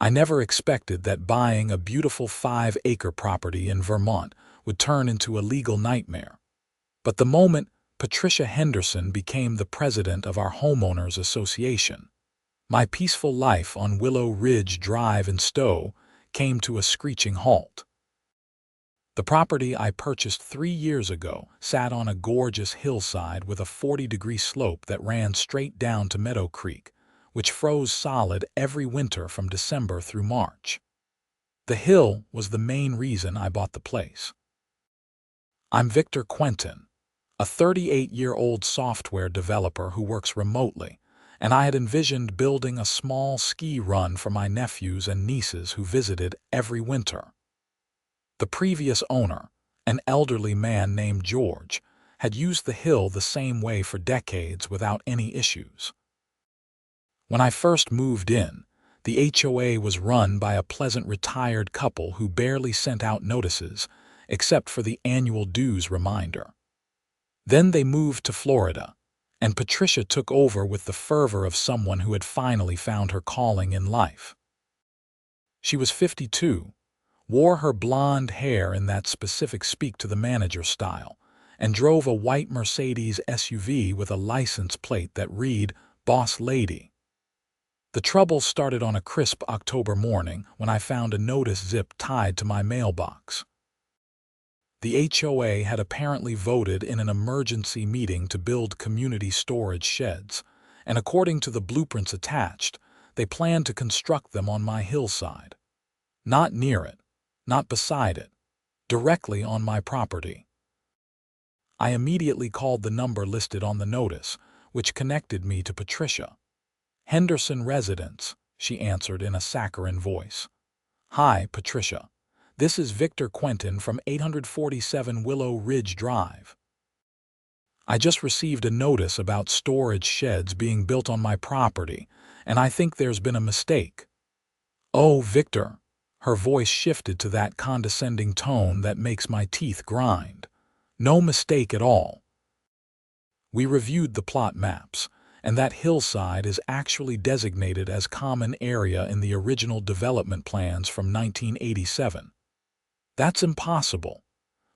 I never expected that buying a beautiful 5-acre property in Vermont would turn into a legal nightmare. But the moment Patricia Henderson became the president of our homeowners association, my peaceful life on Willow Ridge Drive in Stowe came to a screeching halt. The property I purchased 3 years ago sat on a gorgeous hillside with a 40-degree slope that ran straight down to Meadow Creek, which froze solid every winter from December through March. The hill was the main reason I bought the place. I'm Victor Quentin, a 38-year-old software developer who works remotely, and I had envisioned building a small ski run for my nephews and nieces who visited every winter. The previous owner, an elderly man named George, had used the hill the same way for decades without any issues. When I first moved in, the HOA was run by a pleasant retired couple who barely sent out notices, except for the annual dues reminder. Then they moved to Florida, and Patricia took over with the fervor of someone who had finally found her calling in life. She was 52, wore her blonde hair in that specific speak-to-the-manager style, and drove a white Mercedes SUV with a license plate that read, "Boss Lady." The trouble started on a crisp October morning when I found a notice zip tied to my mailbox. The HOA had apparently voted in an emergency meeting to build community storage sheds, and according to the blueprints attached, they planned to construct them on my hillside. Not near it, not beside it, directly on my property. I immediately called the number listed on the notice, which connected me to Patricia. "Henderson Residence," she answered in a saccharine voice. "Hi, Patricia. This is Victor Quentin from 847 Willow Ridge Drive. I just received a notice about storage sheds being built on my property, and I think there's been a mistake." "Oh, Victor." Her voice shifted to that condescending tone that makes my teeth grind. "No mistake at all. We reviewed the plot maps, and that hillside is actually designated as common area in the original development plans from 1987. That's impossible.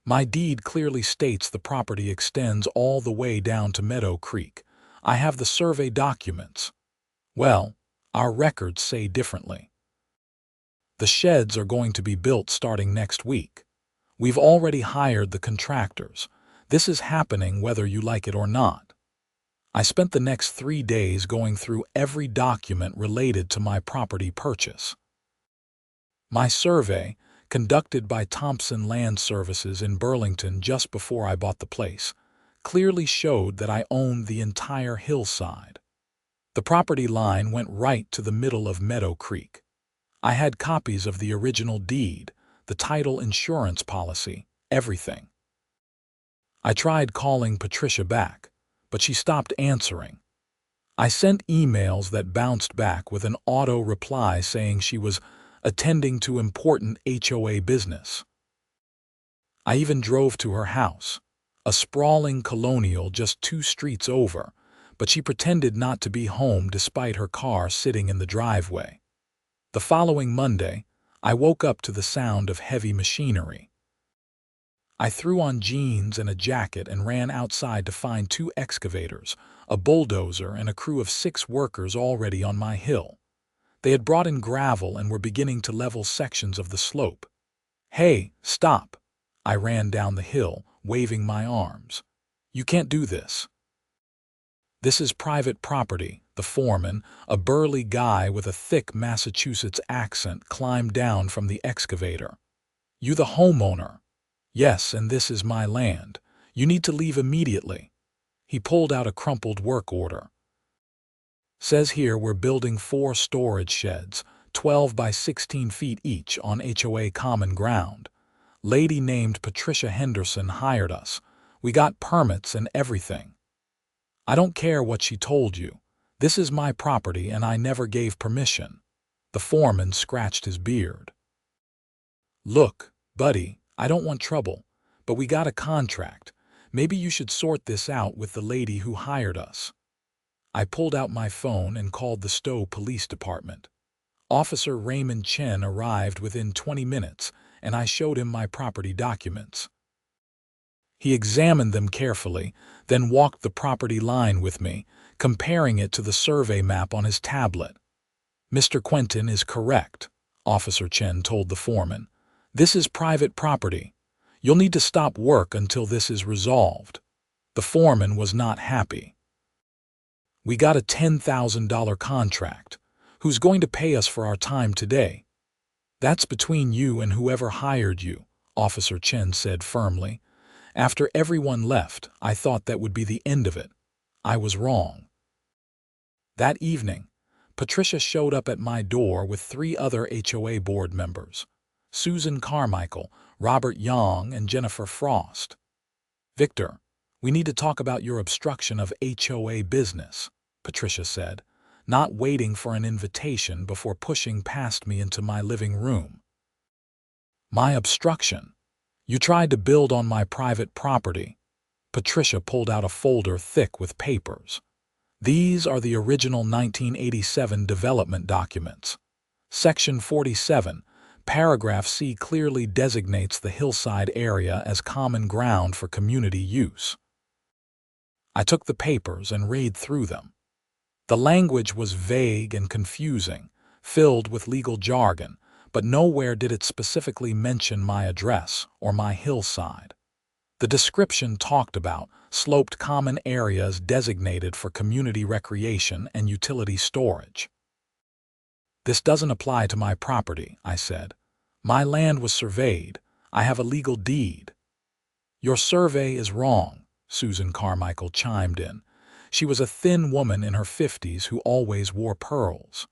My deed clearly states the property extends all the way down to Meadow Creek. I have the survey documents." "Well, our records say differently. The sheds are going to be built starting next week. We've already hired the contractors. This is happening whether you like it or not." I spent the next 3 days going through every document related to my property purchase. My survey, conducted by Thompson Land Services in Burlington just before I bought the place, clearly showed that I owned the entire hillside. The property line went right to the middle of Meadow Creek. I had copies of the original deed, the title insurance policy, everything. I tried calling Patricia back, but she stopped answering. I sent emails that bounced back with an auto reply saying she was attending to important HOA business. I even drove to her house, a sprawling colonial just 2 streets over, but she pretended not to be home despite her car sitting in the driveway. The following Monday, I woke up to the sound of heavy machinery. I threw on jeans and a jacket and ran outside to find 2 excavators, a bulldozer, and a crew of 6 workers already on my hill. They had brought in gravel and were beginning to level sections of the slope. "Hey, stop!" I ran down the hill, waving my arms. "You can't do this." "This is private property," the foreman, a burly guy with a thick Massachusetts accent, climbed down from the excavator. "You the homeowner?" "Yes, and this is my land. You need to leave immediately." He pulled out a crumpled work order. "Says here we're building 4 storage sheds, 12 by 16 feet each on HOA common ground. Lady named Patricia Henderson hired us. We got permits and everything." "I don't care what she told you. This is my property and I never gave permission." The foreman scratched his beard. "Look, buddy, I don't want trouble, but we got a contract. Maybe you should sort this out with the lady who hired us." I pulled out my phone and called the Stowe Police Department. Officer Raymond Chen arrived within 20 minutes, and I showed him my property documents. He examined them carefully, then walked the property line with me, comparing it to the survey map on his tablet. "Mr. Quentin is correct," Officer Chen told the foreman. "This is private property. You'll need to stop work until this is resolved." The foreman was not happy. "We got a $10,000 contract. Who's going to pay us for our time today?" "That's between you and whoever hired you," Officer Chen said firmly. "After everyone left, I thought that would be the end of it. I was wrong." That evening, Patricia showed up at my door with 3 other HOA board members: Susan Carmichael, Robert Young, and Jennifer Frost. "Victor, we need to talk about your obstruction of HOA business," Patricia said, not waiting for an invitation before pushing past me into my living room. "My obstruction? You tried to build on my private property." Patricia pulled out a folder thick with papers. "These are the original 1987 development documents. Section 47, paragraph C clearly designates the hillside area as common ground for community use." I took the papers and read through them. The language was vague and confusing, filled with legal jargon, but nowhere did it specifically mention my address or my hillside. The description talked about sloped common areas designated for community recreation and utility storage. "This doesn't apply to my property," I said. "My land was surveyed. I have a legal deed." "Your survey is wrong," Susan Carmichael chimed in. She was a thin woman in her 50s who always wore pearls.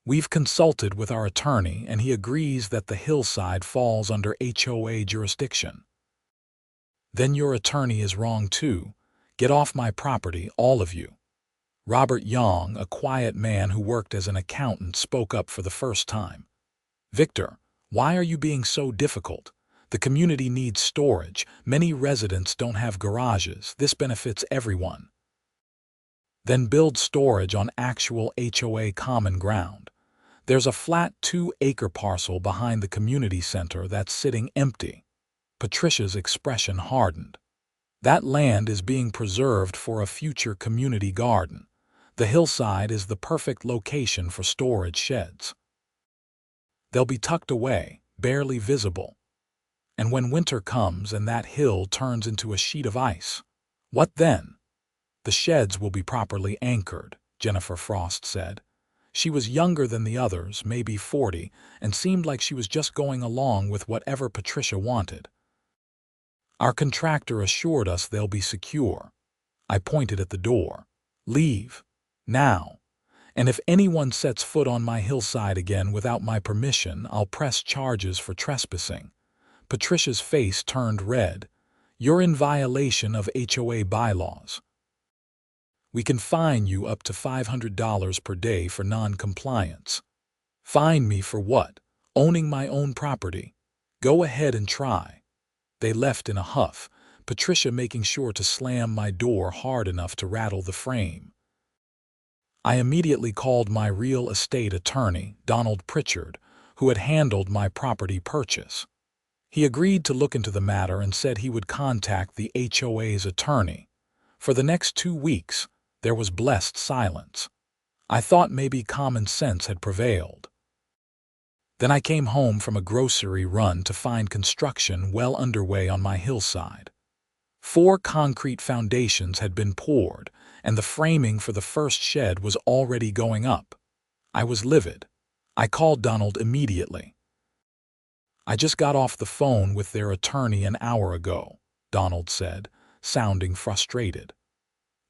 "We've consulted with our attorney, and he agrees that the hillside falls under HOA jurisdiction." "Then your attorney is wrong too. Get off my property, all of you." Robert Young, a quiet man who worked as an accountant, spoke up for the first time. "Victor, why are you being so difficult? The community needs storage. Many residents don't have garages. This benefits everyone." "Then build storage on actual HOA common ground. There's a flat 2-acre parcel behind the community center that's sitting empty." Patricia's expression hardened. "That land is being preserved for a future community garden. The hillside is the perfect location for storage sheds. They'll be tucked away, barely visible. And when winter comes and that hill turns into a sheet of ice, what then?" "The sheds will be properly anchored," Jennifer Frost said. She was younger than the others, maybe 40, and seemed like she was just going along with whatever Patricia wanted. "Our contractor assured us they'll be secure." I pointed at the door. "Leave. Now. And if anyone sets foot on my hillside again without my permission, I'll press charges for trespassing." Patricia's face turned red. "You're in violation of HOA bylaws. We can fine you up to $500 per day for non-compliance." "Fine me for what? Owning my own property? Go ahead and try." They left in a huff, Patricia making sure to slam my door hard enough to rattle the frame. I immediately called my real estate attorney, Donald Pritchard, who had handled my property purchase. He agreed to look into the matter and said he would contact the HOA's attorney. For the next 2 weeks, there was blessed silence. I thought maybe common sense had prevailed. Then I came home from a grocery run to find construction well underway on my hillside. 4 concrete foundations had been poured, and the framing for the first shed was already going up. I was livid. I called Donald immediately. "I just got off the phone with their attorney an hour ago," Donald said, sounding frustrated.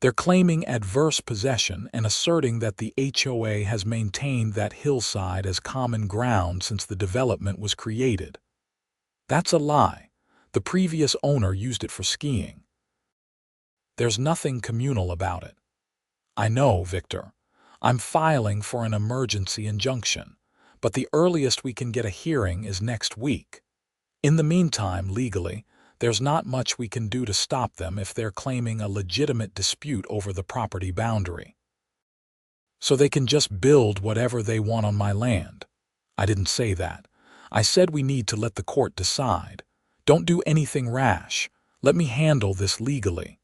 "They're claiming adverse possession and asserting that the HOA has maintained that hillside as common ground since the development was created. That's a lie. The previous owner used it for skiing. There's nothing communal about it." "I know, Victor. I'm filing for an emergency injunction, but the earliest we can get a hearing is next week. In the meantime, legally, there's not much we can do to stop them if they're claiming a legitimate dispute over the property boundary." so they can just build whatever they want on my land. I didn't say that. I said we need to let the court decide. Don't do anything rash. Let me handle this legally.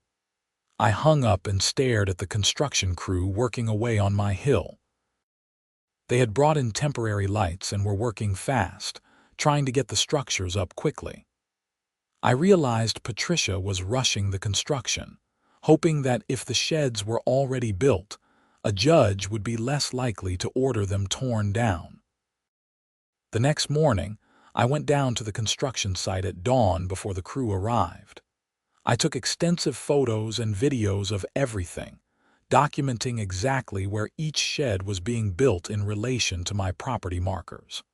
I hung up and stared at the construction crew working away on my hill. They had brought in temporary lights and were working fast, trying to get the structures up quickly. I realized Patricia was rushing the construction, hoping that if the sheds were already built, a judge would be less likely to order them torn down. The next morning, I went down to the construction site at dawn before the crew arrived. I took extensive photos and videos of everything, documenting exactly where each shed was being built in relation to my property markers.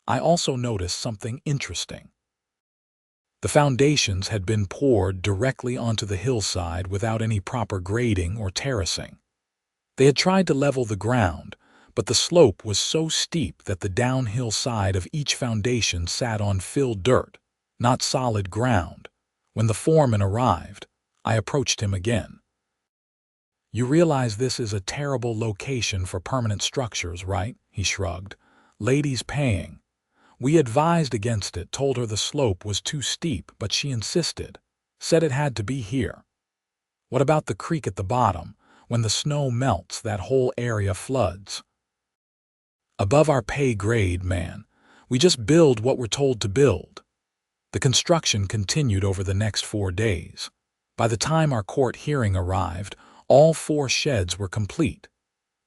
I also noticed something interesting. The foundations had been poured directly onto the hillside without any proper grading or terracing. They had tried to level the ground, but the slope was so steep that the downhill side of each foundation sat on filled dirt, not solid ground. When the foreman arrived, I approached him again. "You realize this is a terrible location for permanent structures, right?" He shrugged. "Lady's paying." We advised against it, told her the slope was too steep, but she insisted, said it had to be here. What about the creek at the bottom? When the snow melts, that whole area floods. Above our pay grade, man. We just build what we're told to build. The construction continued over the next 4 days. By the time our court hearing arrived, all 4 sheds were complete.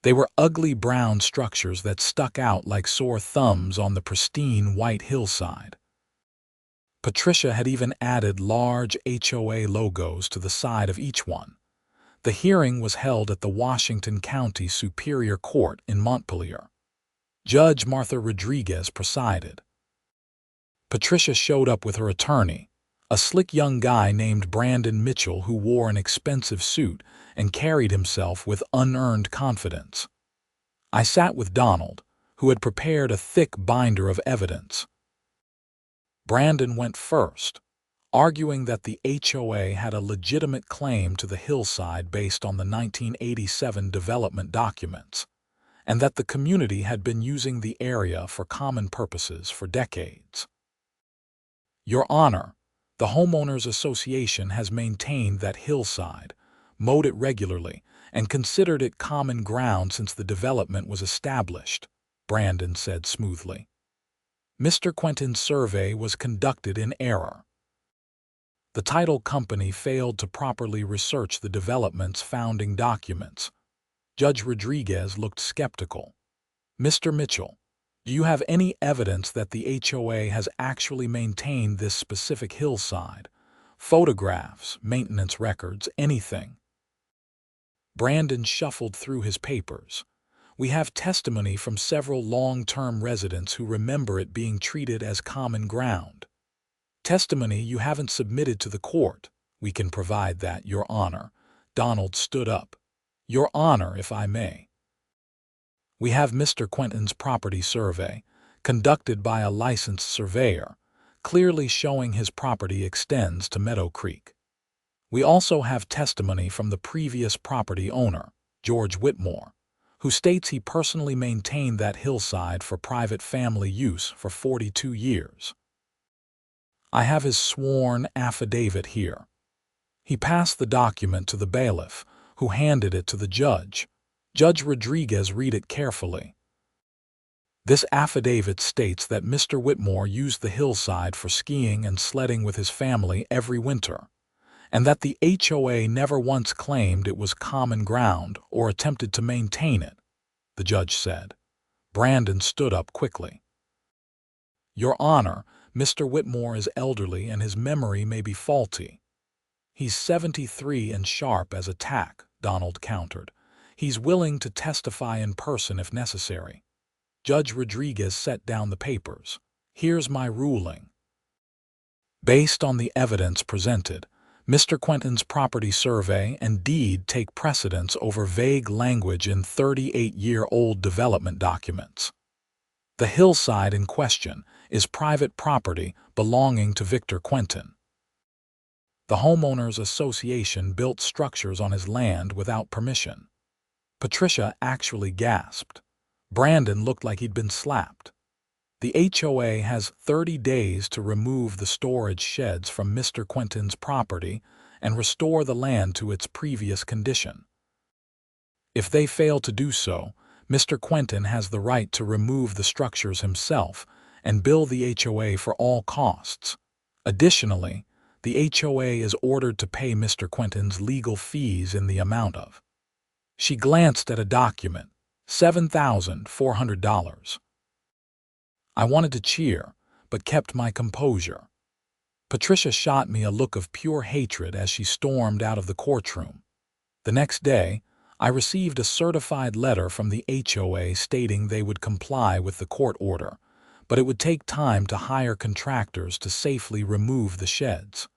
They were ugly brown structures that stuck out like sore thumbs on the pristine white hillside. Patricia had even added large HOA logos to the side of each one. The hearing was held at the Washington County Superior Court in Montpelier. Judge Martha Rodriguez presided. Patricia showed up with her attorney, a slick young guy named Brandon Mitchell who wore an expensive suit and carried himself with unearned confidence. I sat with Donald, who had prepared a thick binder of evidence. Brandon went first, arguing that the HOA had a legitimate claim to the hillside based on the 1987 development documents, and that the community had been using the area for common purposes for decades. "Your Honor, the Homeowners Association has maintained that hillside, mowed it regularly, and considered it common ground since the development was established," Brandon said smoothly. "Mr. Quentin's survey was conducted in error. The title company failed to properly research the development's founding documents." Judge Rodriguez looked skeptical. "Mr. Mitchell, do you have any evidence that the HOA has actually maintained this specific hillside? Photographs, maintenance records, anything?" Brandon shuffled through his papers. "We have testimony from several long-term residents who remember it being treated as common ground. Testimony you haven't submitted to the court. We can provide that, Your Honor." Donald stood up. "Your Honor, if I may. We have Mr. Quentin's property survey, conducted by a licensed surveyor, clearly showing his property extends to Meadow Creek. We also have testimony from the previous property owner, George Whitmore, who states he personally maintained that hillside for private family use for 42 years. I have his sworn affidavit here." He passed the document to the bailiff, who handed it to the judge. Judge Rodriguez read it carefully. "This affidavit states that Mr. Whitmore used the hillside for skiing and sledding with his family every winter, and that the HOA never once claimed it was common ground or attempted to maintain it," the judge said. Brandon stood up quickly. "Your Honor, Mr. Whitmore is elderly and his memory may be faulty." "He's 73 and sharp as a tack," Donald countered. "He's willing to testify in person if necessary." Judge Rodriguez set down the papers. "Here's my ruling. Based on the evidence presented, Mr. Quentin's property survey and deed take precedence over vague language in 38-year-old development documents. The hillside in question is private property belonging to Victor Quentin. The Homeowners Association built structures on his land without permission. Patricia actually gasped. Brandon looked like he'd been slapped. The HOA has 30 days to remove the storage sheds from Mr. Quentin's property and restore the land to its previous condition. If they fail to do so, Mr. Quentin has the right to remove the structures himself and bill the HOA for all costs. Additionally, the HOA is ordered to pay Mr. Quentin's legal fees in the amount of. She glanced at a document, $7,400. I wanted to cheer, but kept my composure. Patricia shot me a look of pure hatred as she stormed out of the courtroom. The next day, I received a certified letter from the HOA stating they would comply with the court order, but it would take time to hire contractors to safely remove the sheds.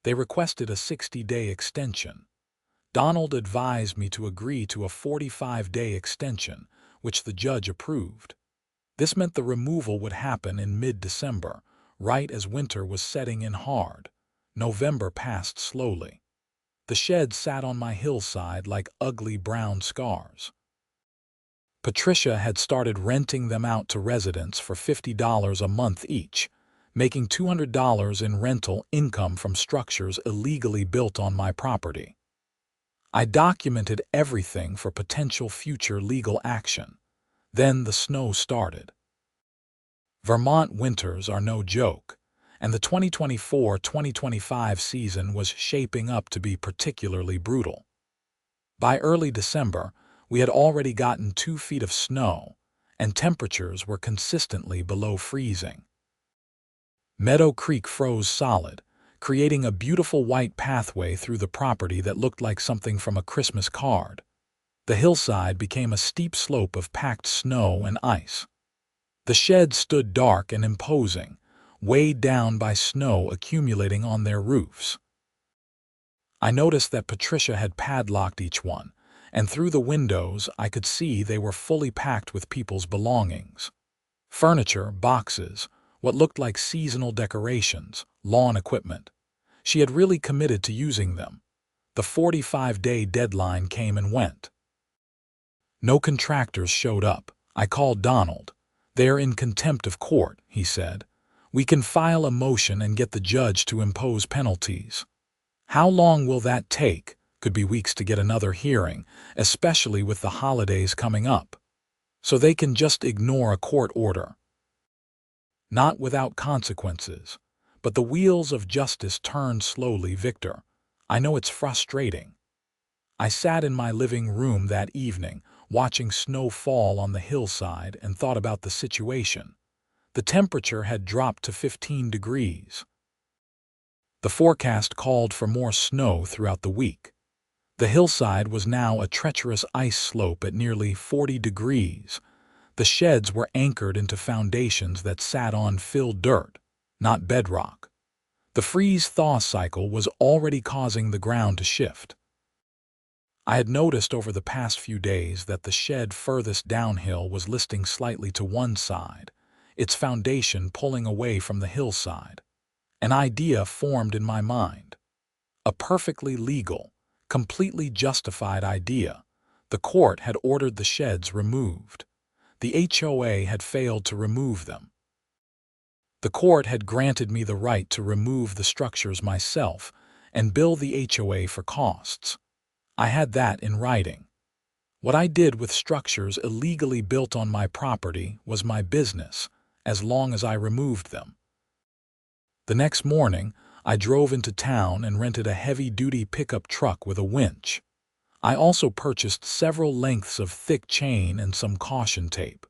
They requested a 60-day extension. Donald advised me to agree to a 45-day extension, which the judge approved. This meant the removal would happen in mid-December, right as winter was setting in hard. November passed slowly. The sheds sat on my hillside like ugly brown scars. Patricia had started renting them out to residents for $50 a month each, making $200 in rental income from structures illegally built on my property. I documented everything for potential future legal action. Then the snow started. Vermont winters are no joke, and the 2024-2025 season was shaping up to be particularly brutal. By early December, we had already gotten 2 feet of snow, and temperatures were consistently below freezing. Meadow Creek froze solid, creating a beautiful white pathway through the property that looked like something from a Christmas card. The hillside became a steep slope of packed snow and ice. The sheds stood dark and imposing, weighed down by snow accumulating on their roofs. I noticed that Patricia had padlocked each one, and through the windows I could see they were fully packed with people's belongings. Furniture, boxes, what looked like seasonal decorations, lawn equipment. She had really committed to using them. The 45-day deadline came and went. No contractors showed up. I called Donald. "They're in contempt of court," he said. "We can file a motion and get the judge to impose penalties." "How long will that take?" "Could be weeks to get another hearing, especially with the holidays coming up." "So they can just ignore a court order?" "Not without consequences. But the wheels of justice turn slowly, Victor. I know it's frustrating." I sat in my living room that evening, watching snow fall on the hillside, and thought about the situation. The temperature had dropped to 15 degrees. The forecast called for more snow throughout the week. The hillside was now a treacherous ice slope at nearly 40 degrees. The sheds were anchored into foundations that sat on filled dirt, not bedrock. The freeze-thaw cycle was already causing the ground to shift. I had noticed over the past few days that the shed furthest downhill was listing slightly to one side, its foundation pulling away from the hillside. An idea formed in my mind. A perfectly legal, completely justified idea. The court had ordered the sheds removed. The HOA had failed to remove them. The court had granted me the right to remove the structures myself and bill the HOA for costs. I had that in writing. What I did with structures illegally built on my property was my business, as long as I removed them. The next morning, I drove into town and rented a heavy-duty pickup truck with a winch. I also purchased several lengths of thick chain and some caution tape.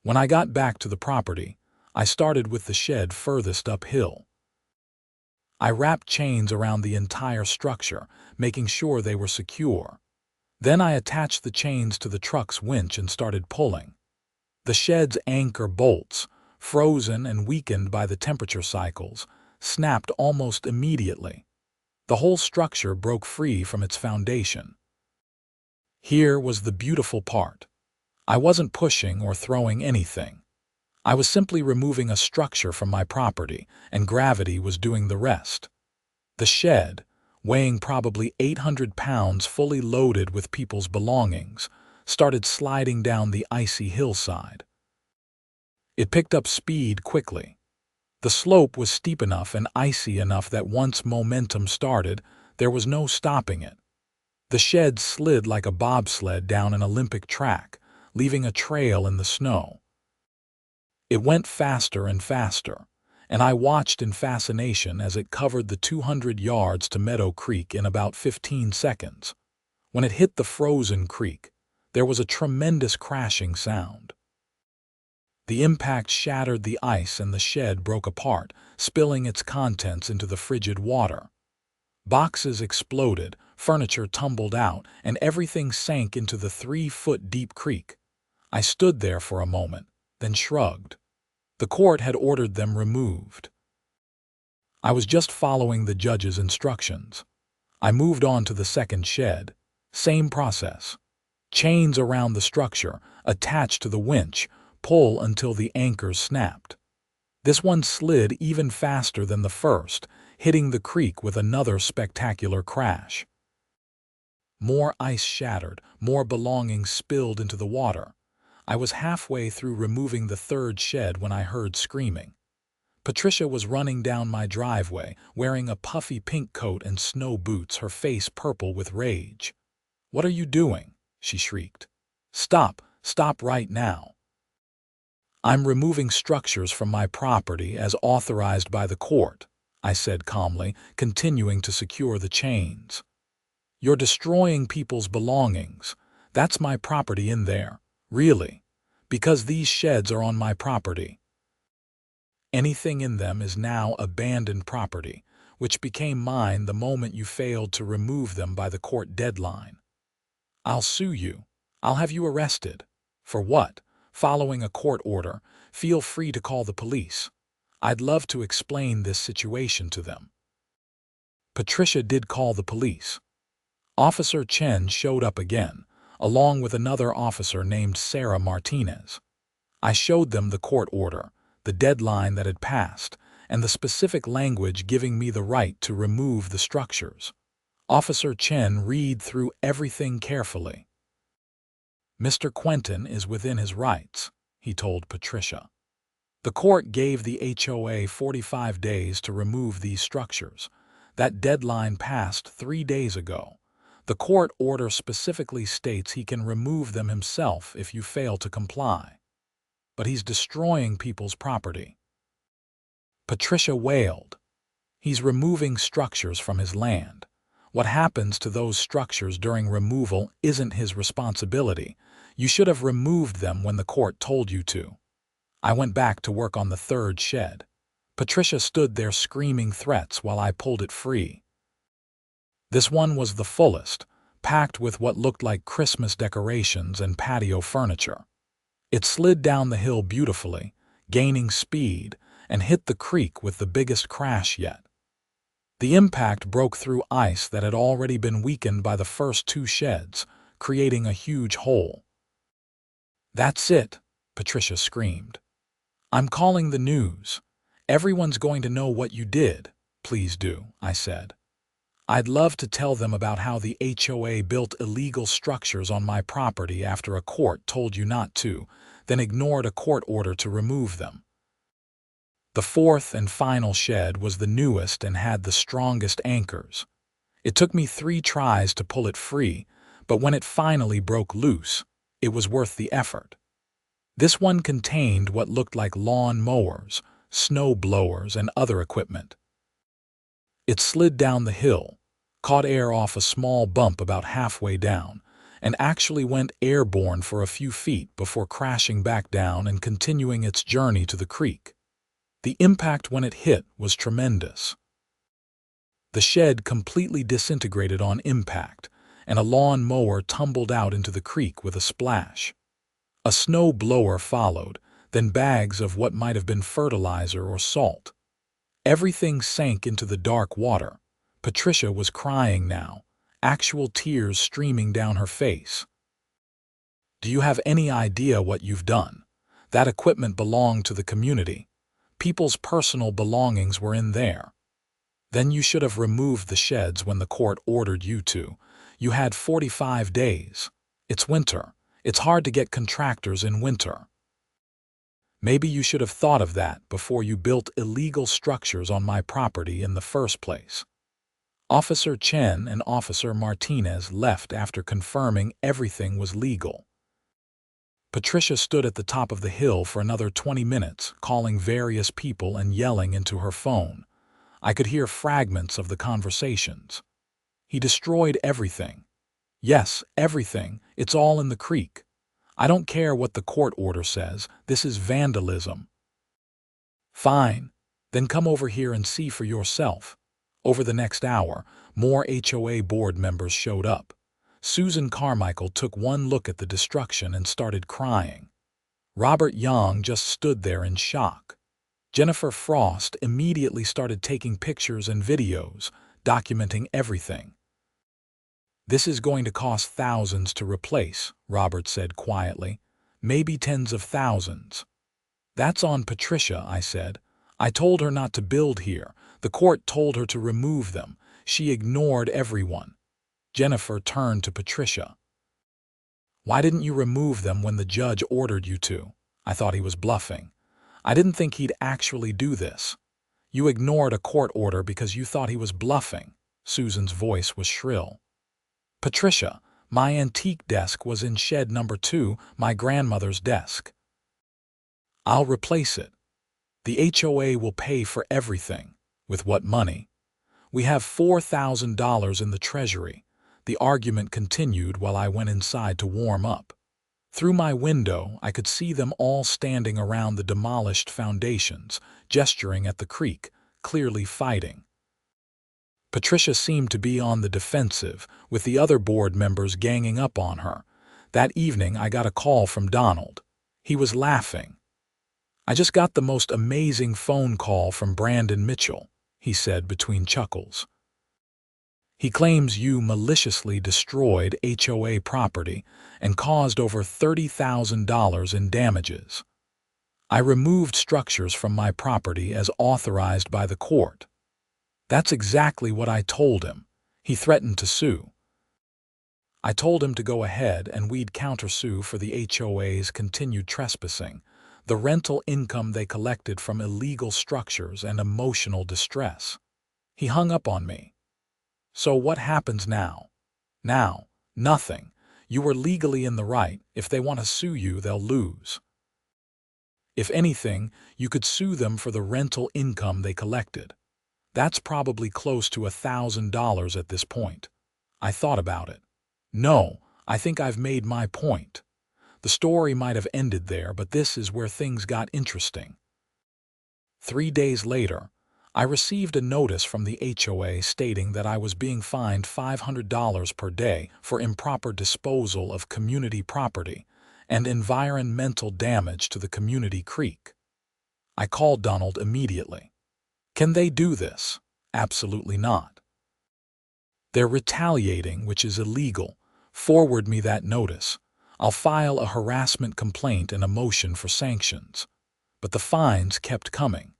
When I got back to the property, I started with the shed furthest uphill. I wrapped chains around the entire structure, making sure they were secure. Then I attached the chains to the truck's winch and started pulling. The shed's anchor bolts, frozen and weakened by the temperature cycles, snapped almost immediately. The whole structure broke free from its foundation. Here was the beautiful part. I wasn't pushing or throwing anything. I was simply removing a structure from my property, and gravity was doing the rest. The shed, weighing probably 800 pounds fully loaded with people's belongings, started sliding down the icy hillside. It picked up speed quickly. The slope was steep enough and icy enough that once momentum started, there was no stopping it. The shed slid like a bobsled down an Olympic track, leaving a trail in the snow. It went faster and faster, and I watched in fascination as it covered the 200 yards to Meadow Creek in about 15 seconds. When it hit the frozen creek, there was a tremendous crashing sound. The impact shattered the ice and the shed broke apart, spilling its contents into the frigid water. Boxes exploded, furniture tumbled out, and everything sank into the 3-foot-deep creek. I stood there for a moment, then shrugged. The court had ordered them removed. I was just following the judge's instructions. I moved on to the second shed. Same process. Chains around the structure, attached to the winch, pull until the anchors snapped. This one slid even faster than the first, hitting the creek with another spectacular crash. More ice shattered, more belongings spilled into the water. I was halfway through removing the third shed when I heard screaming. Patricia was running down my driveway, wearing a puffy pink coat and snow boots, her face purple with rage. "What are you doing?" she shrieked. "Stop! Stop right now!" "I'm removing structures from my property as authorized by the court," I said calmly, continuing to secure the chains. "You're destroying people's belongings. That's my property in there. Really. Because these sheds are on my property. Anything in them is now abandoned property, which became mine the moment you failed to remove them by the court deadline. I'll sue you. I'll have you arrested." "For what?" "Following a court order. Feel free to call the police. I'd love to explain this situation to them." Patricia did call the police. Officer Chen showed up again, along with another officer named Sarah Martinez. I showed them the court order, the deadline that had passed, and the specific language giving me the right to remove the structures. Officer Chen read through everything carefully. "Mr. Quentin is within his rights," he told Patricia. "The court gave the HOA 45 days to remove these structures. That deadline passed 3 days ago. The court order specifically states he can remove them himself if you fail to comply. But he's destroying people's property." Patricia wailed. "He's removing structures from his land. What happens to those structures during removal isn't his responsibility. You should have removed them when the court told you to." I went back to work on the third shed. Patricia stood there screaming threats while I pulled it free. This one was the fullest, packed with what looked like Christmas decorations and patio furniture. It slid down the hill beautifully, gaining speed, and hit the creek with the biggest crash yet. The impact broke through ice that had already been weakened by the first 2 sheds, creating a huge hole. "That's it," Patricia screamed. "I'm calling the news. Everyone's going to know what you did." "Please do," I said. "I'd love to tell them about how the HOA built illegal structures on my property after a court told you not to, then ignored a court order to remove them." The fourth and final shed was the newest and had the strongest anchors. It took me 3 tries to pull it free, but when it finally broke loose, it was worth the effort. This one contained what looked like lawn mowers, snow blowers, and other equipment. It slid down the hill, caught air off a small bump about halfway down, and actually went airborne for a few feet before crashing back down and continuing its journey to the creek. The impact when it hit was tremendous. The shed completely disintegrated on impact, and a lawn mower tumbled out into the creek with a splash. A snow blower followed, then bags of what might have been fertilizer or salt. Everything sank into the dark water. Patricia was crying now, actual tears streaming down her face. "Do you have any idea what you've done? That equipment belonged to the community. People's personal belongings were in there." Then you should have removed the sheds when the court ordered you to. You had 45 days. It's winter. It's hard to get contractors in winter. Maybe you should have thought of that before you built illegal structures on my property in the first place. Officer Chen and Officer Martinez left after confirming everything was legal. Patricia stood at the top of the hill for another 20 minutes, calling various people and yelling into her phone. I could hear fragments of the conversations. He destroyed everything. Yes, everything. It's all in the creek. I don't care what the court order says. This is vandalism. Fine. Then come over here and see for yourself. Over the next hour, more HOA board members showed up. Susan Carmichael took one look at the destruction and started crying. Robert Young just stood there in shock. Jennifer Frost immediately started taking pictures and videos, documenting everything. This is going to cost thousands to replace, Robert said quietly. Maybe tens of thousands. That's on Patricia, I said. I told her not to build here. The court told her to remove them. She ignored everyone. Jennifer turned to Patricia. Why didn't you remove them when the judge ordered you to? I thought he was bluffing. I didn't think he'd actually do this. You ignored a court order because you thought he was bluffing. Susan's voice was shrill. Patricia, my antique desk was in shed number 2, my grandmother's desk. I'll replace it. The HOA will pay for everything. With what money? We have $4,000 in the treasury. The argument continued while I went inside to warm up. Through my window, I could see them all standing around the demolished foundations, gesturing at the creek, clearly fighting. Patricia seemed to be on the defensive, with the other board members ganging up on her. That evening, I got a call from Donald. He was laughing. I just got the most amazing phone call from Brandon Mitchell, he said between chuckles. He claims you maliciously destroyed HOA property and caused over $30,000 in damages. I removed structures from my property as authorized by the court. That's exactly what I told him. He threatened to sue. I told him to go ahead and we'd countersue for the HOA's continued trespassing, the rental income they collected from illegal structures and emotional distress. He hung up on me. So what happens now? Now, nothing. You were legally in the right. If they want to sue you, they'll lose. If anything, you could sue them for the rental income they collected. That's probably close to $1,000 at this point. I thought about it. No, I think I've made my point. The story might have ended there, but this is where things got interesting. 3 days later, I received a notice from the HOA stating that I was being fined $500 per day for improper disposal of community property and environmental damage to the community creek. I called Donald immediately. Can they do this? Absolutely not. They're retaliating, which is illegal. Forward me that notice. I'll file a harassment complaint and a motion for sanctions. But the fines kept coming.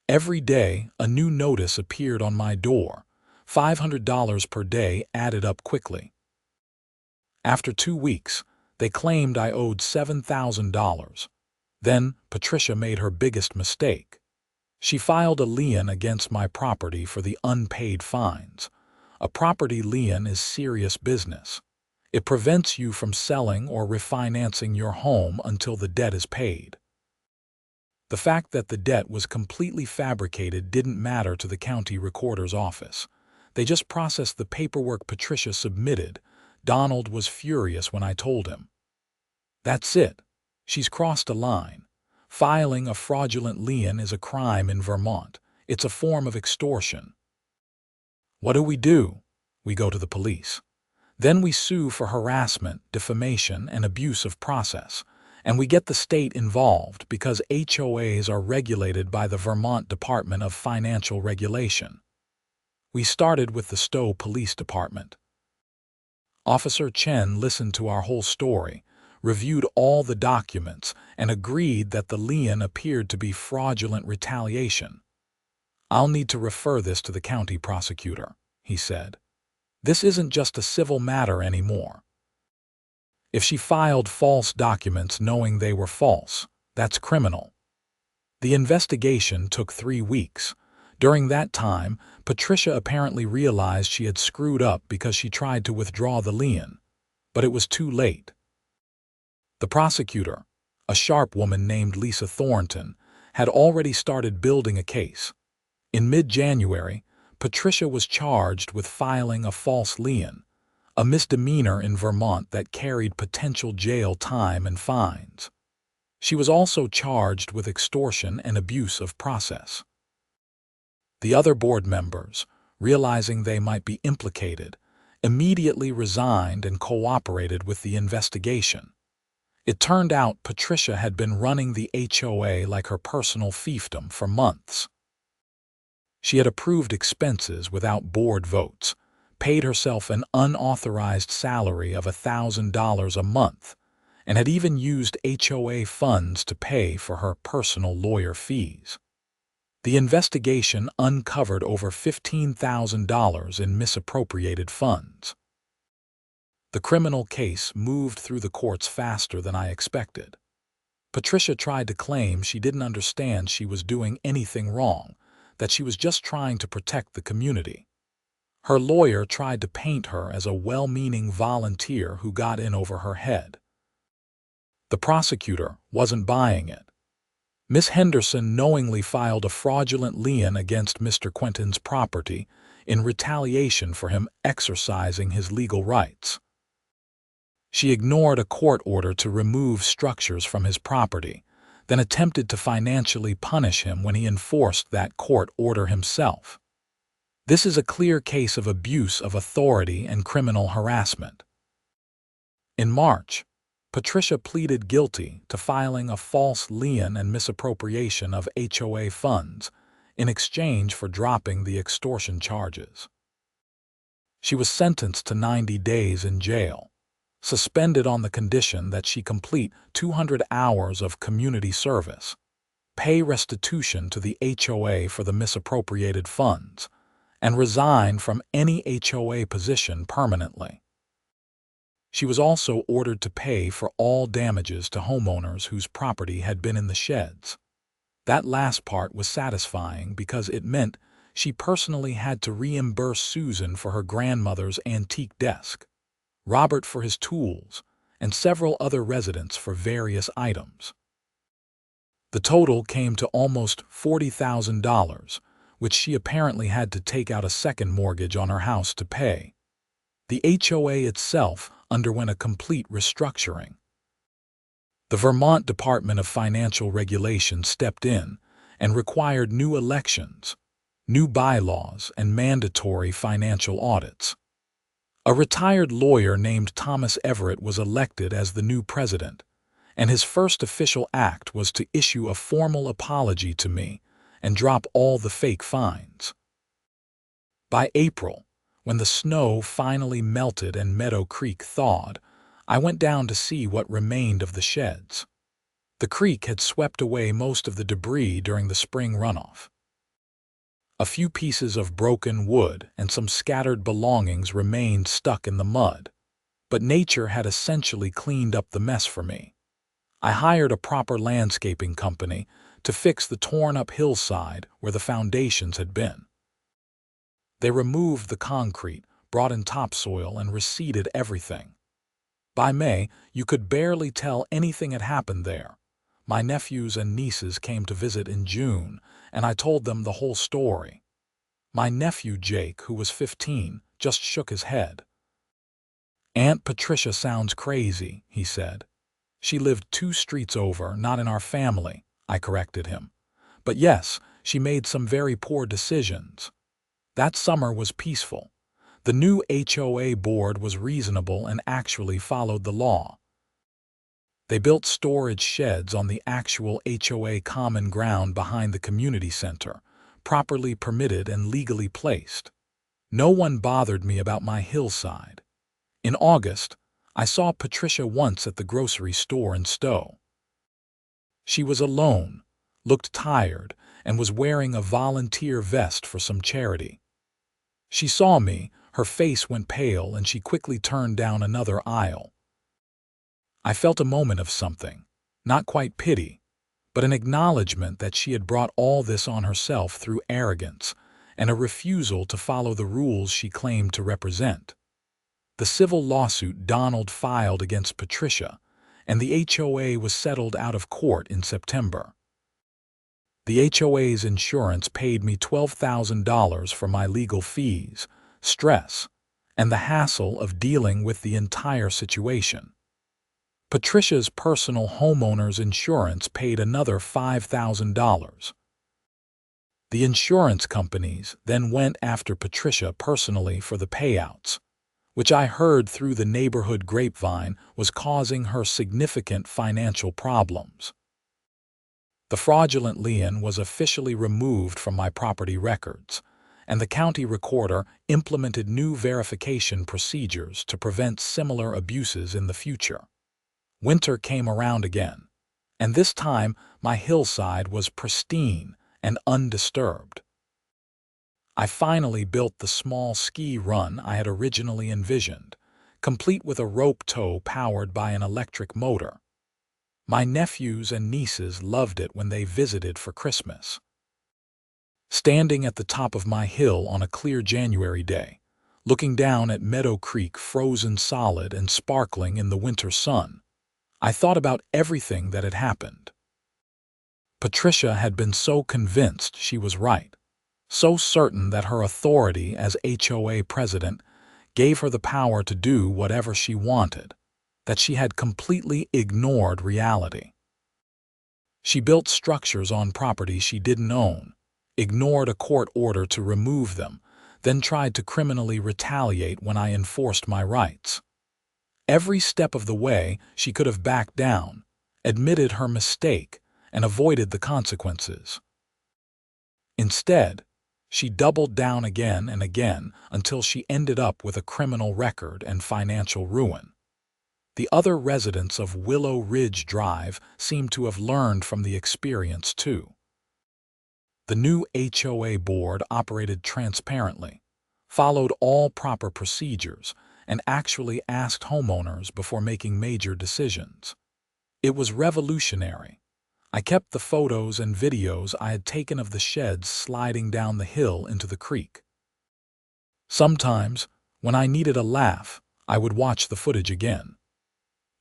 Every day, a new notice appeared on my door. $500 per day added up quickly. After 2 weeks, they claimed I owed $7,000. Then, Patricia made her biggest mistake. She filed a lien against my property for the unpaid fines. A property lien is serious business. It prevents you from selling or refinancing your home until the debt is paid. The fact that the debt was completely fabricated didn't matter to the county recorder's office. They just processed the paperwork Patricia submitted. Donald was furious when I told him. That's it. She's crossed a line. Filing a fraudulent lien is a crime in Vermont. It's a form of extortion. What do? We go to the police. Then we sue for harassment, defamation, and abuse of process. And we get the state involved because HOAs are regulated by the Vermont Department of Financial Regulation. We started with the Stowe Police Department. Officer Chen listened to our whole story, reviewed all the documents, and agreed that the lien appeared to be fraudulent retaliation. "I'll need to refer this to the county prosecutor," he said. "This isn't just a civil matter anymore. If she filed false documents knowing they were false, that's criminal." The investigation took 3 weeks. During that time, Patricia apparently realized she had screwed up because she tried to withdraw the lien. But it was too late. The prosecutor, a sharp woman named Lisa Thornton, had already started building a case. In mid-January, Patricia was charged with filing a false lien, a misdemeanor in Vermont that carried potential jail time and fines. She was also charged with extortion and abuse of process. The other board members, realizing they might be implicated, immediately resigned and cooperated with the investigation. It turned out Patricia had been running the HOA like her personal fiefdom for months. She had approved expenses without board votes, paid herself an unauthorized salary of $1,000 a month, and had even used HOA funds to pay for her personal lawyer fees. The investigation uncovered over $15,000 in misappropriated funds. The criminal case moved through the courts faster than I expected. Patricia tried to claim she didn't understand she was doing anything wrong, that she was just trying to protect the community. Her lawyer tried to paint her as a well-meaning volunteer who got in over her head. The prosecutor wasn't buying it. Miss Henderson knowingly filed a fraudulent lien against Mr. Quentin's property in retaliation for him exercising his legal rights. She ignored a court order to remove structures from his property, then attempted to financially punish him when he enforced that court order himself. This is a clear case of abuse of authority and criminal harassment. In March, Patricia pleaded guilty to filing a false lien and misappropriation of HOA funds in exchange for dropping the extortion charges. She was sentenced to 90 days in jail, suspended on the condition that she complete 200 hours of community service, pay restitution to the HOA for the misappropriated funds, and resign from any HOA position permanently. She was also ordered to pay for all damages to homeowners whose property had been in the sheds. That last part was satisfying because it meant she personally had to reimburse Susan for her grandmother's antique desk, Robert for his tools, and several other residents for various items. The total came to almost $40,000, which she apparently had to take out a second mortgage on her house to pay. The HOA itself underwent a complete restructuring. The Vermont Department of Financial Regulation stepped in and required new elections, new bylaws, and mandatory financial audits. A retired lawyer named Thomas Everett was elected as the new president, and his first official act was to issue a formal apology to me and drop all the fake fines. By April, when the snow finally melted and Meadow Creek thawed, I went down to see what remained of the sheds. The creek had swept away most of the debris during the spring runoff. A few pieces of broken wood and some scattered belongings remained stuck in the mud, but nature had essentially cleaned up the mess for me. I hired a proper landscaping company to fix the torn-up hillside where the foundations had been. They removed the concrete, brought in topsoil, and reseeded everything. By May, you could barely tell anything had happened there. My nephews and nieces came to visit in June, and I told them the whole story. My nephew Jake, who was 15, just shook his head. "Aunt Patricia sounds crazy," he said. "She lived 2 streets over, not in our family," I corrected him. "But yes, she made some very poor decisions." That summer was peaceful. The new HOA board was reasonable and actually followed the law. They built storage sheds on the actual HOA common ground behind the community center, properly permitted and legally placed. No one bothered me about my hillside. In August, I saw Patricia once at the grocery store in Stowe. She was alone, looked tired, and was wearing a volunteer vest for some charity. She saw me, her face went pale, and she quickly turned down another aisle. I felt a moment of something, not quite pity, but an acknowledgement that she had brought all this on herself through arrogance and a refusal to follow the rules she claimed to represent. The civil lawsuit Donald filed against Patricia, and the HOA was settled out of court in September. The HOA's insurance paid me $12,000 for my legal fees, stress, and the hassle of dealing with the entire situation. Patricia's personal homeowners insurance paid another $5,000. The insurance companies then went after Patricia personally for the payouts, which I heard through the neighborhood grapevine was causing her significant financial problems. The fraudulent lien was officially removed from my property records, and the county recorder implemented new verification procedures to prevent similar abuses in the future. Winter came around again, and this time my hillside was pristine and undisturbed. I finally built the small ski run I had originally envisioned, complete with a rope tow powered by an electric motor. My nephews and nieces loved it when they visited for Christmas. Standing at the top of my hill on a clear January day, looking down at Meadow Creek frozen solid and sparkling in the winter sun, I thought about everything that had happened. Patricia had been so convinced she was right, so certain that her authority as HOA president gave her the power to do whatever she wanted, that she had completely ignored reality. She built structures on property she didn't own, ignored a court order to remove them, then tried to criminally retaliate when I enforced my rights. Every step of the way she could have backed down, admitted her mistake, and avoided the consequences. Instead, she doubled down again and again until she ended up with a criminal record and financial ruin. The other residents of Willow Ridge Drive seemed to have learned from the experience too. The new HOA board operated transparently, followed all proper procedures, and actually asked homeowners before making major decisions. It was revolutionary. I kept the photos and videos I had taken of the sheds sliding down the hill into the creek. Sometimes, when I needed a laugh, I would watch the footage again.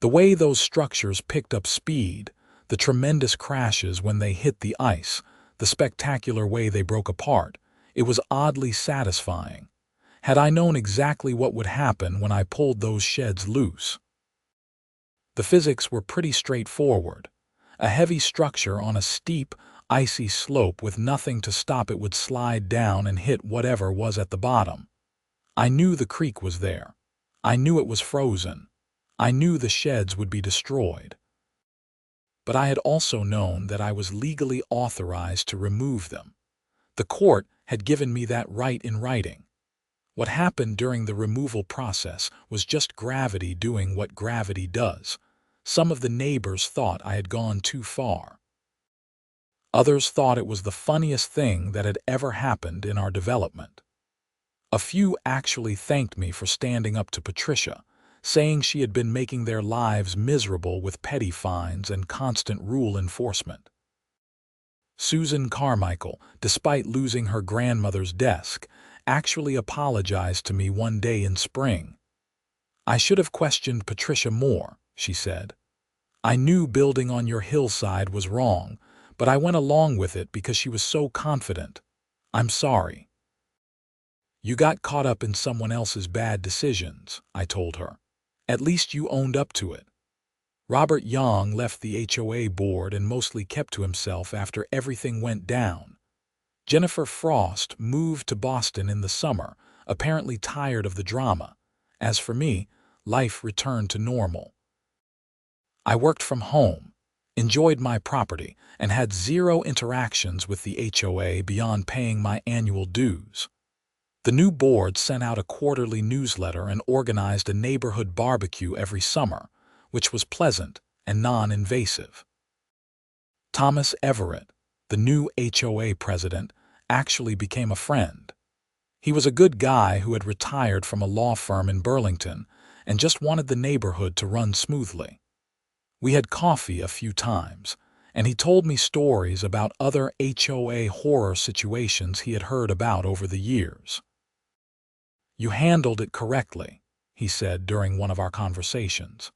The way those structures picked up speed, the tremendous crashes when they hit the ice, the spectacular way they broke apart, it was oddly satisfying. Had I known exactly what would happen when I pulled those sheds loose. The physics were pretty straightforward. A heavy structure on a steep, icy slope with nothing to stop it would slide down and hit whatever was at the bottom. I knew the creek was there. I knew it was frozen. I knew the sheds would be destroyed. But I had also known that I was legally authorized to remove them. The court had given me that right in writing. What happened during the removal process was just gravity doing what gravity does. Some of the neighbors thought I had gone too far. Others thought it was the funniest thing that had ever happened in our development. A few actually thanked me for standing up to Patricia, saying she had been making their lives miserable with petty fines and constant rule enforcement. Susan Carmichael, despite losing her grandmother's desk, actually apologized to me one day in spring. "I should have questioned Patricia more," she said. "I knew building on your hillside was wrong, but I went along with it because she was so confident. I'm sorry." "You got caught up in someone else's bad decisions," I told her. "At least you owned up to it." Robert Young left the HOA board and mostly kept to himself after everything went down. Jennifer Frost moved to Boston in the summer, apparently tired of the drama. As for me, life returned to normal. I worked from home, enjoyed my property, and had zero interactions with the HOA beyond paying my annual dues. The new board sent out a quarterly newsletter and organized a neighborhood barbecue every summer, which was pleasant and non-invasive. Thomas Everett, the new HOA president, actually became a friend. He was a good guy who had retired from a law firm in Burlington and just wanted the neighborhood to run smoothly. We had coffee a few times, and he told me stories about other HOA horror situations he had heard about over the years. "You handled it correctly," he said during one of our conversations.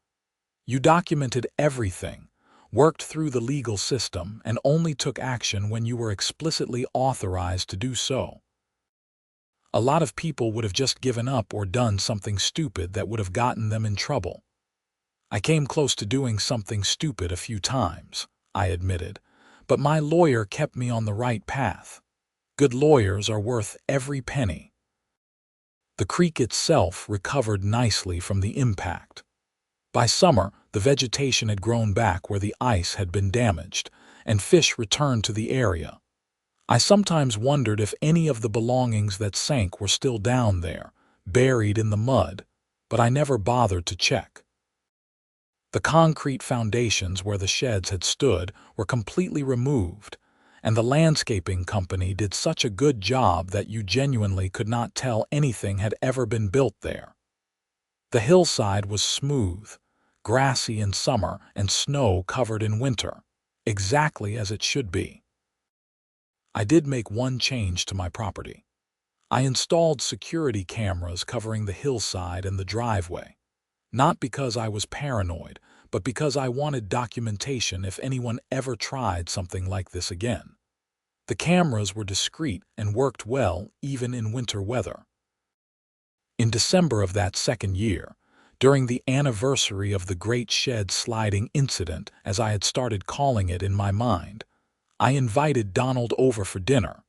"You documented everything, worked through the legal system, and only took action when you were explicitly authorized to do so. A lot of people would have just given up or done something stupid that would have gotten them in trouble. I came close to doing something stupid a few times," I admitted, "but my lawyer kept me on the right path. Good lawyers are worth every penny." The creek itself recovered nicely from the impact. By summer, the vegetation had grown back where the ice had been damaged, and fish returned to the area. I sometimes wondered if any of the belongings that sank were still down there, buried in the mud, but I never bothered to check. The concrete foundations where the sheds had stood were completely removed, and the landscaping company did such a good job that you genuinely could not tell anything had ever been built there. The hillside was smooth, grassy in summer and snow-covered in winter, exactly as it should be. I did make one change to my property. I installed security cameras covering the hillside and the driveway, not because I was paranoid, but because I wanted documentation if anyone ever tried something like this again. The cameras were discreet and worked well even in winter weather. In December of that second year, during the anniversary of the Great Shed Sliding Incident, as I had started calling it in my mind, I invited Donald over for dinner.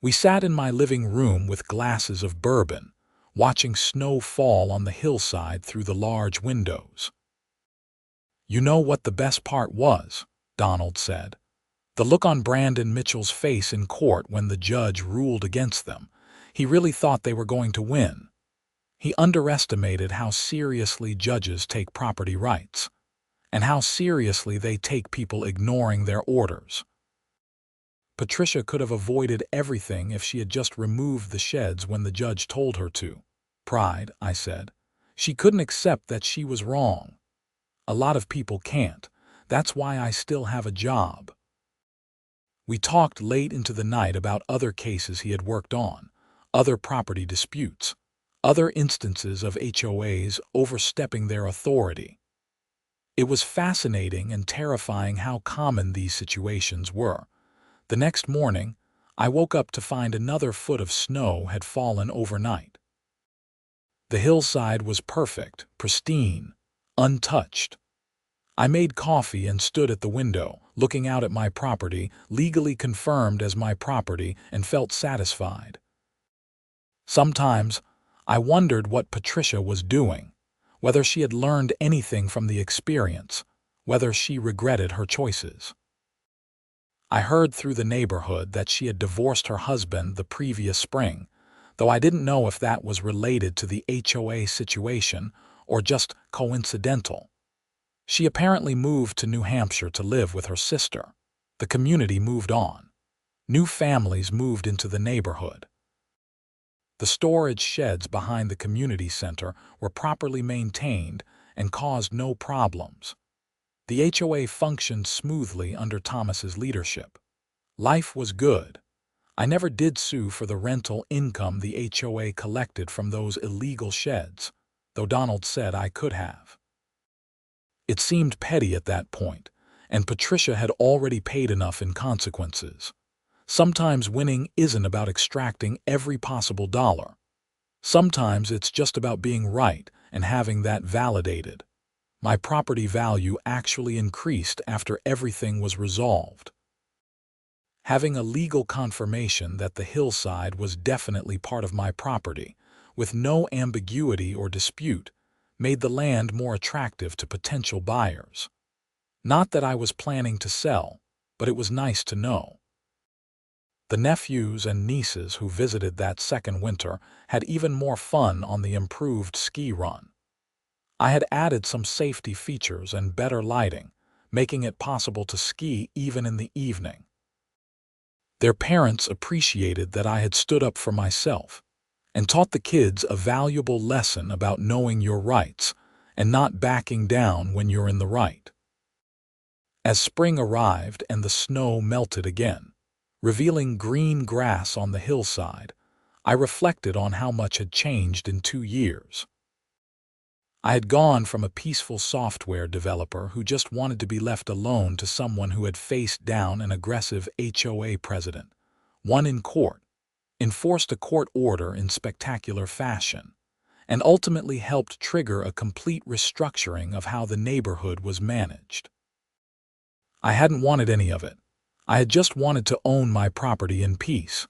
We sat in my living room with glasses of bourbon, watching snow fall on the hillside through the large windows. "You know what the best part was," Donald said. "The look on Brandon Mitchell's face in court when the judge ruled against them. He really thought they were going to win. He underestimated how seriously judges take property rights, and how seriously they take people ignoring their orders. Patricia could have avoided everything if she had just removed the sheds when the judge told her to. Pride," I said. "She couldn't accept that she was wrong. A lot of people can't. That's why I still have a job." We talked late into the night about other cases he had worked on, other property disputes, other instances of HOAs overstepping their authority. It was fascinating and terrifying how common these situations were. The next morning, I woke up to find another foot of snow had fallen overnight. The hillside was perfect, pristine, untouched. I made coffee and stood at the window, looking out at my property, legally confirmed as my property, and felt satisfied. Sometimes, I wondered what Patricia was doing, whether she had learned anything from the experience, whether she regretted her choices. I heard through the neighborhood that she had divorced her husband the previous spring, though I didn't know if that was related to the HOA situation or just coincidental. She apparently moved to New Hampshire to live with her sister. The community moved on. New families moved into the neighborhood. The storage sheds behind the community center were properly maintained and caused no problems. The HOA functioned smoothly under Thomas's leadership. Life was good. I never did sue for the rental income the HOA collected from those illegal sheds, though Donald said I could have. It seemed petty at that point, and Patricia had already paid enough in consequences. Sometimes winning isn't about extracting every possible dollar. Sometimes it's just about being right and having that validated. My property value actually increased after everything was resolved. Having a legal confirmation that the hillside was definitely part of my property, with no ambiguity or dispute, made the land more attractive to potential buyers. Not that I was planning to sell, but it was nice to know. The nephews and nieces who visited that second winter had even more fun on the improved ski run. I had added some safety features and better lighting, making it possible to ski even in the evening. Their parents appreciated that I had stood up for myself and taught the kids a valuable lesson about knowing your rights and not backing down when you're in the right. As spring arrived and the snow melted again, revealing green grass on the hillside, I reflected on how much had changed in 2 years. I had gone from a peaceful software developer who just wanted to be left alone to someone who had faced down an aggressive HOA president, won in court, enforced a court order in spectacular fashion, and ultimately helped trigger a complete restructuring of how the neighborhood was managed. I hadn't wanted any of it. I had just wanted to own my property in peace.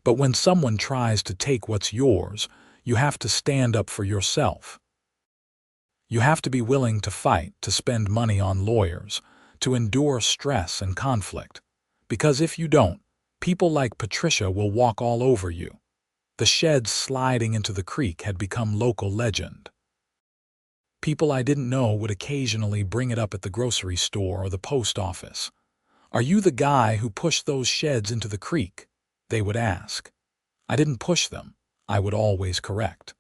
But when someone tries to take what's yours, you have to stand up for yourself. You have to be willing to fight, to spend money on lawyers, to endure stress and conflict. Because if you don't, people like Patricia will walk all over you. The sheds sliding into the creek had become local legend. People I didn't know would occasionally bring it up at the grocery store or the post office. "Are you the guy who pushed those sheds into the creek?" they would ask. I didn't push them, I would always correct.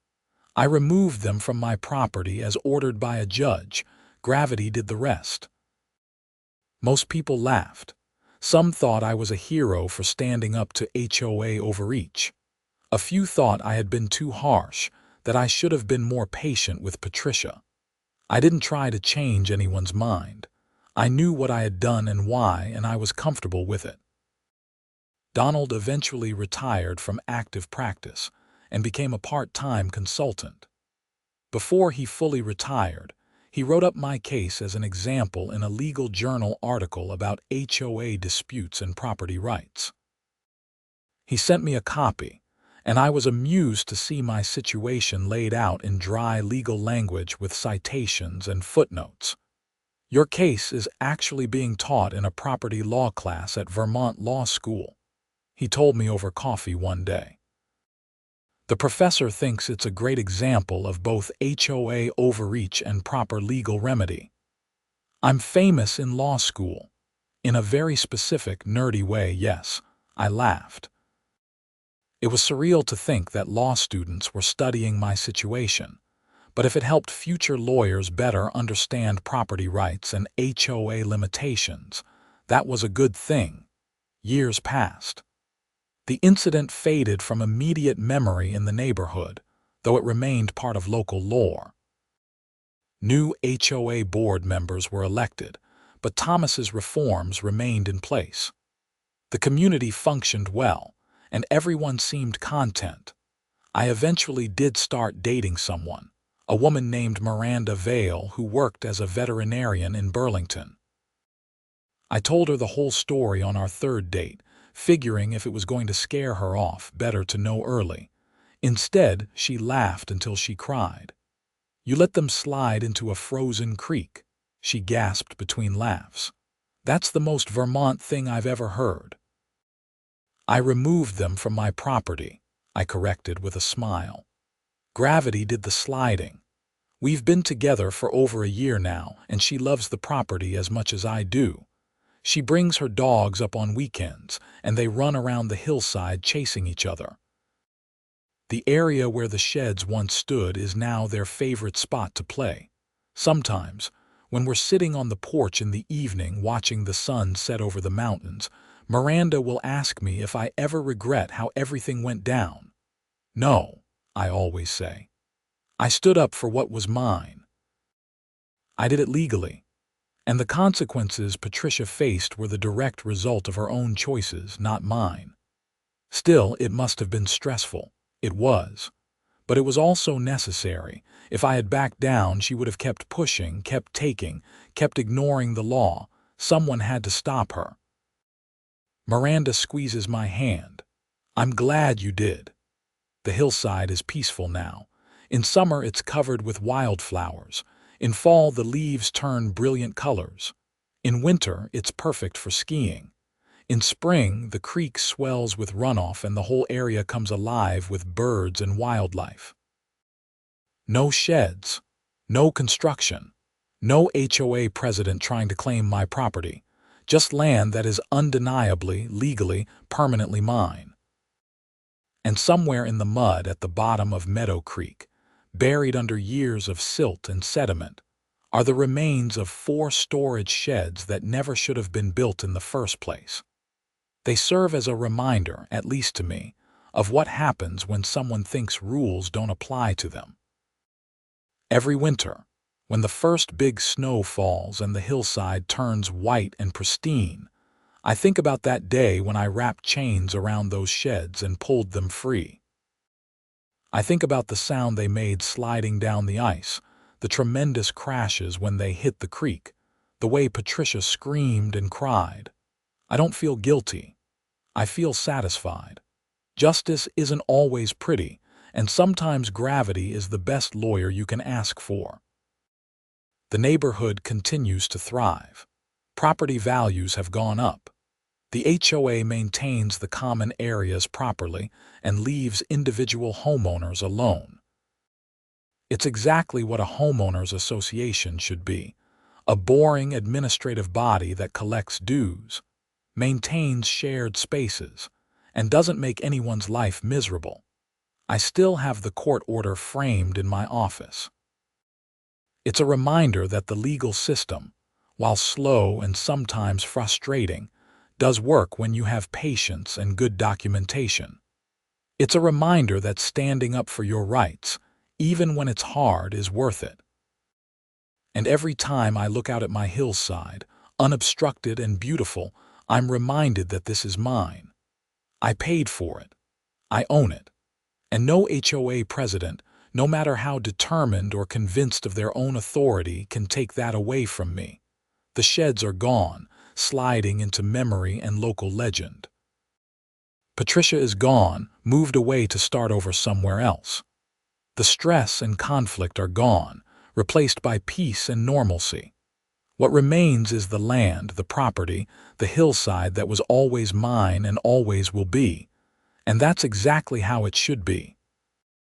I removed them from my property as ordered by a judge. Gravity did the rest. Most people laughed. Some thought I was a hero for standing up to HOA overreach. A few thought I had been too harsh, that I should have been more patient with Patricia. I didn't try to change anyone's mind. I knew what I had done and why, and I was comfortable with it. Donald eventually retired from active practice and became a part-time consultant. Before he fully retired, he wrote up my case as an example in a legal journal article about HOA disputes and property rights. He sent me a copy, and I was amused to see my situation laid out in dry legal language with citations and footnotes. "Your case is actually being taught in a property law class at Vermont Law School," he told me over coffee one day. "The professor thinks it's a great example of both HOA overreach and proper legal remedy. I'm famous in law school. In a very specific, nerdy way, yes," I laughed. It was surreal to think that law students were studying my situation, but if it helped future lawyers better understand property rights and HOA limitations, that was a good thing. Years passed. The incident faded from immediate memory in the neighborhood, though it remained part of local lore. New HOA board members were elected, but Thomas's reforms remained in place. The community functioned well, and everyone seemed content. I eventually did start dating someone, a woman named Miranda Vale who worked as a veterinarian in Burlington. I told her the whole story on our third date, figuring if it was going to scare her off, better to know early. Instead, she laughed until she cried. "You let them slide into a frozen creek," she gasped between laughs. "That's the most Vermont thing I've ever heard." "I removed them from my property," I corrected with a smile. "Gravity did the sliding. We've been together for over a year now, and she loves the property as much as I do. She brings her dogs up on weekends, and they run around the hillside chasing each other. The area where the sheds once stood is now their favorite spot to play. Sometimes, when we're sitting on the porch in the evening watching the sun set over the mountains, Miranda will ask me if I ever regret how everything went down. No, I always say. I stood up for what was mine. I did it legally. And the consequences Patricia faced were the direct result of her own choices, not mine. Still, it must have been stressful. It was. But it was also necessary. If I had backed down, she would have kept pushing, kept taking, kept ignoring the law. Someone had to stop her. Miranda squeezes my hand. "I'm glad you did." The hillside is peaceful now. In summer, it's covered with wildflowers. In fall, the leaves turn brilliant colors. In winter, it's perfect for skiing. In spring, the creek swells with runoff and the whole area comes alive with birds and wildlife. No sheds, no construction, no HOA president trying to claim my property, just land that is undeniably, legally, permanently mine. And somewhere in the mud at the bottom of Meadow Creek, buried under years of silt and sediment, are the remains of 4 storage sheds that never should have been built in the first place. They serve as a reminder, at least to me, of what happens when someone thinks rules don't apply to them. Every winter, when the first big snow falls and the hillside turns white and pristine, I think about that day when I wrapped chains around those sheds and pulled them free. I think about the sound they made sliding down the ice, the tremendous crashes when they hit the creek, the way Patricia screamed and cried. I don't feel guilty. I feel satisfied. Justice isn't always pretty, and sometimes gravity is the best lawyer you can ask for. The neighborhood continues to thrive. Property values have gone up. The HOA maintains the common areas properly and leaves individual homeowners alone. It's exactly what a homeowners association should be: a boring administrative body that collects dues, maintains shared spaces, and doesn't make anyone's life miserable. I still have the court order framed in my office. It's a reminder that the legal system, while slow and sometimes frustrating, does work when you have patience and good documentation. It's a reminder that standing up for your rights, even when it's hard, is worth it. And every time I look out at my hillside, unobstructed and beautiful, I'm reminded that this is mine. I paid for it. I own it. And no HOA president, no matter how determined or convinced of their own authority, can take that away from me. The sheds are gone, sliding into memory and local legend. Patricia is gone, moved away to start over somewhere else. The stress and conflict are gone, replaced by peace and normalcy. What remains is the land, the property, the hillside that was always mine and always will be. And that's exactly how it should be.